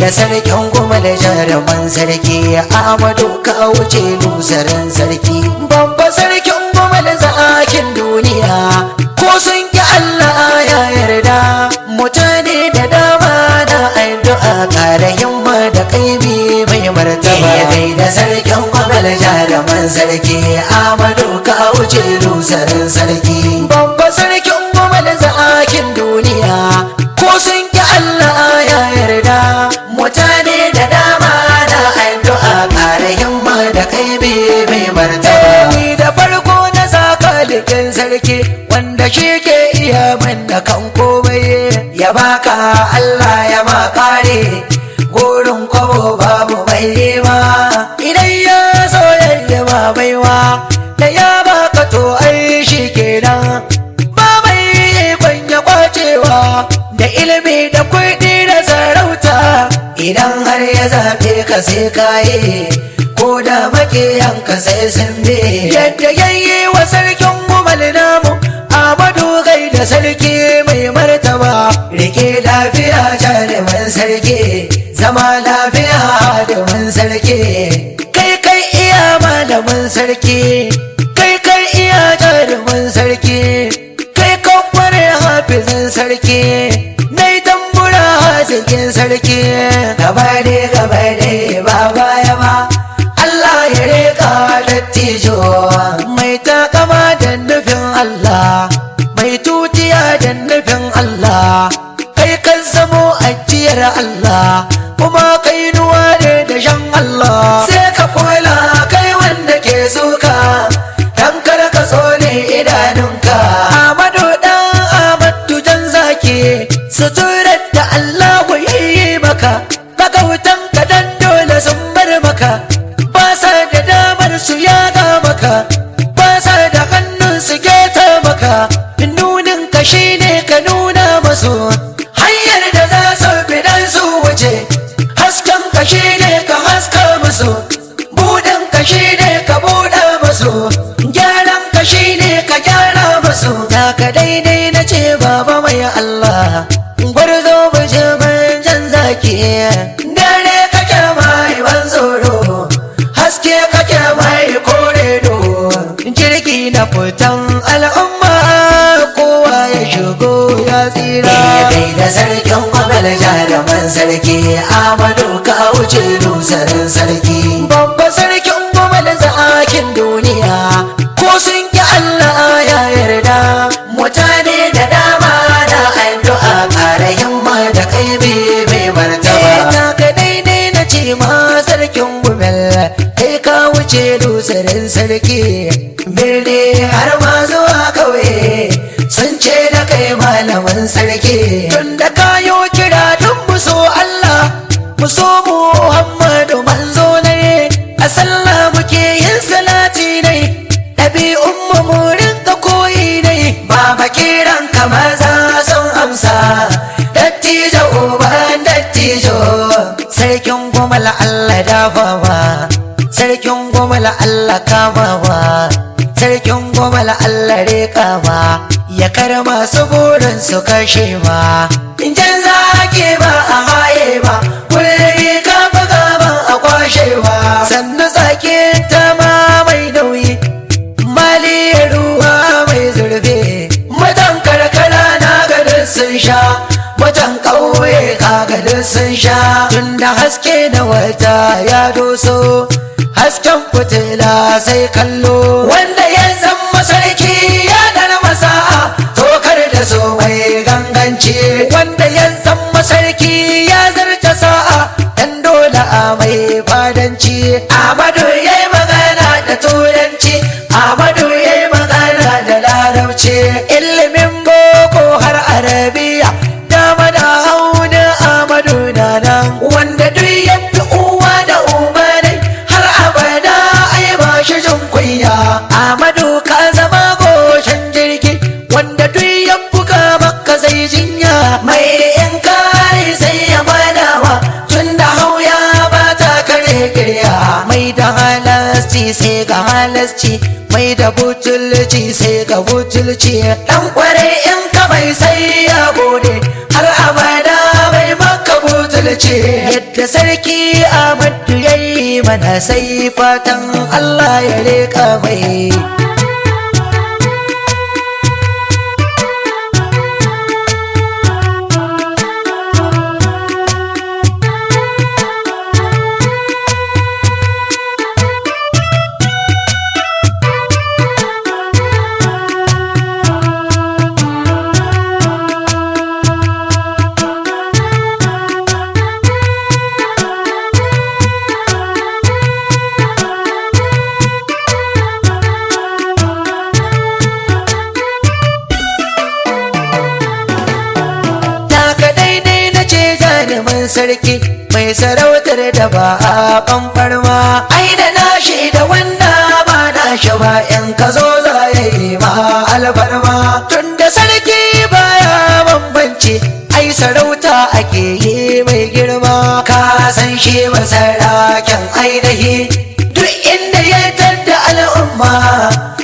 da sarkin kuma da jaruman sarki Ahmadu ka wuce lusarin sarki babba sarkin kuma da zakin duniya ko sun ki Allah ya yarda mutane da dama da addu'a kare himma da kaibi mai martaba da sarkin kuma da jaruman sarki Ahmadu ka wuce lusarin sarki babba sarkin kuma da zakin duniya ko sun ki Allah ya yarda mutane da dama da addu'a kare himma da kaibi mai martaba da farko na saka likin sarki wanda shi ke iya manna kan komai ya baka Allah ya ma kare gurin kwabo babu mai ma idan ya so yadda ma baiwa da ya baka to ai shi kenan ba mai kwanya kwacewa da ilimi da kuɗi da sarauta idan har ya zaɓe ka sai kaye ko da makiyanka sai sun be yadda yayi wa sarkin gumal namu Ahmadu gai da sarki mai martaba rike lafiya jaruman sarki zama lafiya jaruman sarki kai iya malamin sarki kai iya jaruman sarki kai kware hafizin sarki nai tambura hazikin sarki gaba ne ba baya ba Allah ya rika dattijo mai takama da nufin Allah mai tutiya da nufin Allah kai kan zamo ajiyar Allah kuma kai nuwa ne da shan Allah sai ka kula kai wanda ke suka dan kar ka tsone idanunka Ahmadu dan Ahmadu jan zaki suturar da Allah yayi maka magautan ka dan dole sun bar maka ba sa da damar su yaga maka ba sa da hannun su geta maka nunin ka shine ka nuna masu hanyar da za su bi dan su wuce hasken ka shine ka haska musu budan ka shine ka buɗa musu gyaran ka shine ka gyara musu da ka daidai na ce baba mai Allah gwarzo baje ban jan zaki dare kake mai ban tsoro haske kake mai koredo jirgi na fitan al'umma kowa ya shigo ya tsira da sarkin kwabal jaruman sarki Ahmadu ka wuce lusarin sarki babba sarkin kwabal zakin duniya ko sun ki Allah ya yarda mutane da dama da addu'a kare himma da kaibi mai martaba ta ka daidai na ce ma sarkin gumel kai ka wuce lusarin sarki birni har ma zuwa kauye sun ce da kai malamin sarki tun da kayo kira don mu so Allah mu so Muhammadu manzo ne a sallah muke yin salati ne ɗabi'un mu rinka koyi ne ba makiran ka maza sun amsa dattijo uban dattijo sarkin gumal Allah dafawa sarkin gumal Allah kamawa sarkin gumal Allah rekawa ya karma su burin su kashe ma jan zaki ba a haye ba wuri ka buga ba a kwashewa sannu zaki ta ma mai nauyi mali ruwa mai zurfe mutan karkara na gadin sun sha mutan ƙauye kagadin sun sha tun da haske na wata ya doso hasken fitila sai kallo wanda ya zama sarki ya dana masa tokar da so mai ganganci wanda ya zama sarki ya zarta sa'a dan dole a mai fadanci Ahmadu yayi magana da turanci Ahmadu yayi magana da larabci ilimin boko har arabiya dama da hauna Ahmadu na nan wanda duk ya fi uwa da uba ne har abada ai ba shi jin kunya Ahmadu ka zama goshin jirgi wanda duk ya buga maka zai jinya mai in kare sai ya madawa tun da hauya ba ta kare kirya mai da halasci sai ga halasci mai da butulci sai ga butulci dan kware in ka bai sai ya gode har abada bai maka butulci misalce yadda sarki Ahmadu yayi mana sai fatan Allah ya reka mai. Sarki mai sarautar da ba a ɓanɓarma, ai da na shaida wanda ba na shi ba in ka zo za ya yi ma alfarma. Tunda sarki baya bambanci ai sarauta ake yi mai girma, ka san shi masaraken ainihi duk inda ya tadda al'umma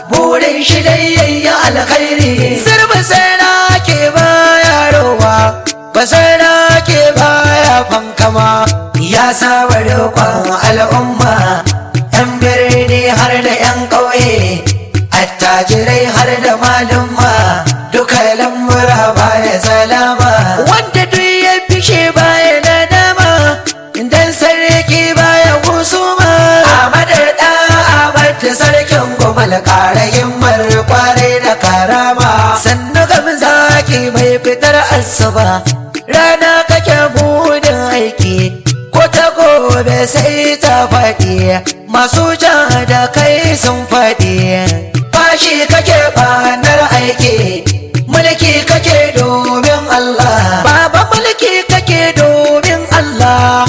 burin shi dai yayi alkhairi. Sirba sarake baya rowa basara ke baya fankama, ya saba roƙon al'umma yan birni har da yan ƙauye, attajirai har da malumma, duka lamura baya salama. Wanda duk ya fishe baya nadama dan sarki baya husuma. Amadar da Ahmad sarkin Gumal ƙara himmar kwarai da karama, sannu gamzaki mai fitar asuba, rana kake budin aiki ko ta gobe sai ta faɗi, masu ja da kai sun faɗi. Fashi kake banar aiki, mulki kake domin Allah, baba mulki kake domin Allah,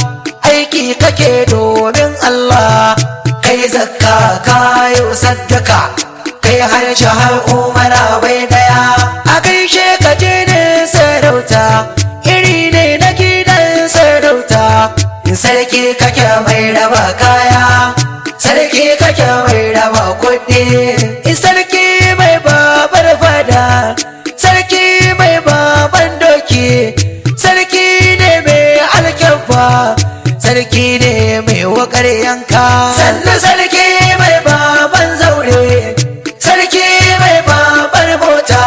aiki kake domin Allah. Kai zakka kayo saddaka, kai harshe har umara bai daya, a gaishe ka jinin sarauta iri ne na gidan sarauta. Sarki kake mai raba kaya, sarki kake mai raba kuɗi, sarki mai babar fada, sarki mai baban doki, sarki ne mai alkyabba, sarki ne mai wakar yanka, sannan sarki mai baban zaure, sarki mai babar mota,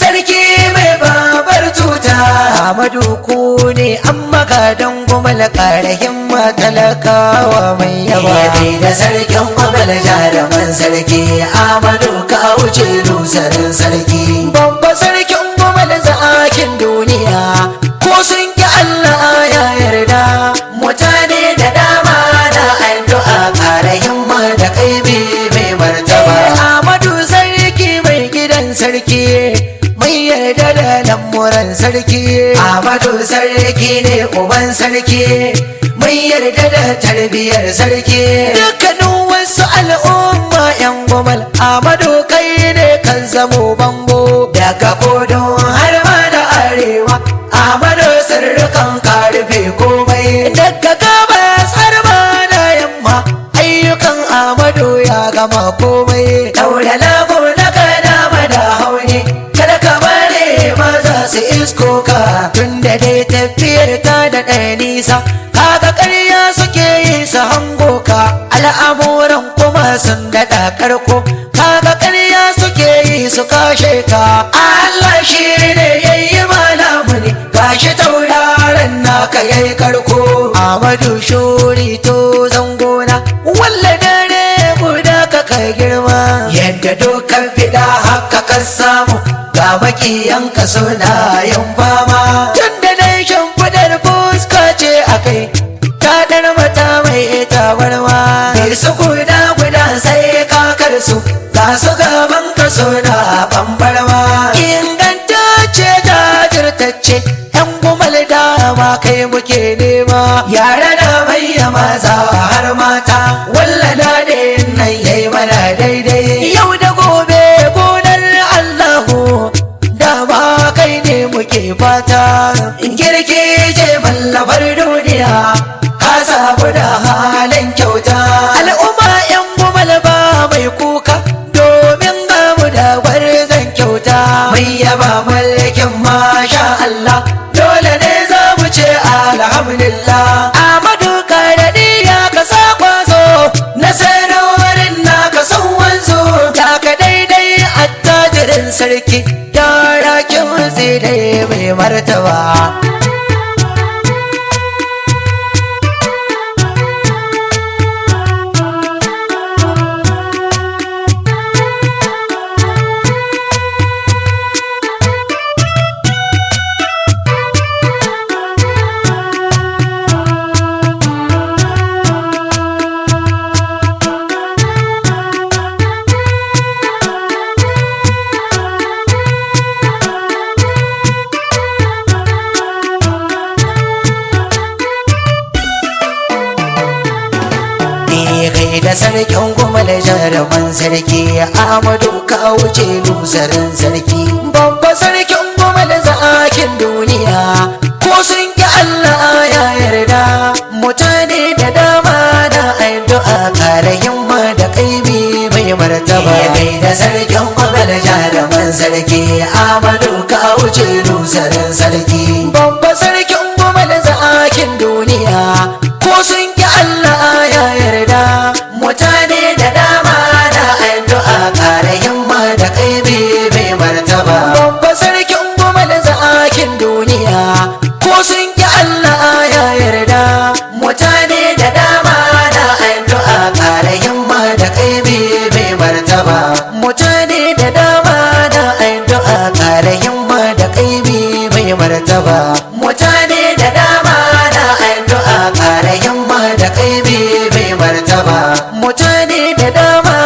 sarki mai babar tuta. Ahmadu ku ne an magadan Gumal ƙara himma talakawa mai yaba. Da sarkin Gumal jaruman sarki Ahmadu ka wuce lusarin sarki, babba sarkin Gumal zakin duniya, ko sun ki Allah ya yarda. Mutane da dama na addu'a ƙara himma da kaibi mai martaba. Ahmadu sarki mai gidan sarki, mai yarda da lamuran sarki. Ahmadu sarki ne uban sarki, mai yarda da tarbiyar sarki. Dukkanin wasu al'umma yan Gumal, Ahmadu kai ne kan zamo bango, daga kudu har ma da arewa. Ahmadu sirrukan ka rufe komai, daga gabas har ma da yamma, ayyukan Ahmadu ya gama komai. Daura lagu na kana da hauni, kada ka bare maza su isko ka, tunda dai tafiyar ta da ɗaya nisa, kaga ƙarya suke yi su hango ka, al'amuran kuma sun daɗa karko, kaga ƙarya suke yi su kashe ka. Allah shi ne yayi malamu ne, gashi tauraron naka yayi karko. Ahmadu shuri to zangona, walla dare guda ka kai girma, yadda dokan fida haka kan samu, ga makiyanka suna yin fama. Tunda dai shimfidar fuska ce a kai, ta ɗar mata mai tabarma, bai su guda sai kakar su, ga su gaban ka suna ɓambarma. Ingantacce jajirtacce yan Gumal dama kai muke nema, yara da manya maza har mata, wallada da nan yayi mana daidai. Yau da gobe gonar Allahu, dama kai ne muke fata. Girki je mallafar duniya, ka samu da halin kyauta. Al'umma yan Gumal ba mai kuka, domin gamu da gwarzon kyauta. Mai yaba mulkin masha Allah, dole ne za mu ce alhamdulillah. sarki yara kin dai mai martaba da sarkin kuma da jaruman sarki Ahmadu ka wuce lusarin sarki babba sarkin kuma da zakin duniya ko sun ki Allah ya yarda mutane da dama da addu'a kare himma da kaibi mai martaba da sarkin kuma da jaruman sarki Ahmadu ka wuce lusarin sarki babba sarkin kuma da zakin duniya ko sun ki Allah ya yarda mutane da dama da addu'a kare himma da kaibi mai martaba babba sarkin kuma da zakin duniya ko sun ki Allah ya yarda mutane da dama da addu'a kare himma da kaibi mai martaba mutane da dama da addu'a kare himma da kaibi mai martaba mutane da dama da addu'a kare himma da kaibi mai martaba mutane da dama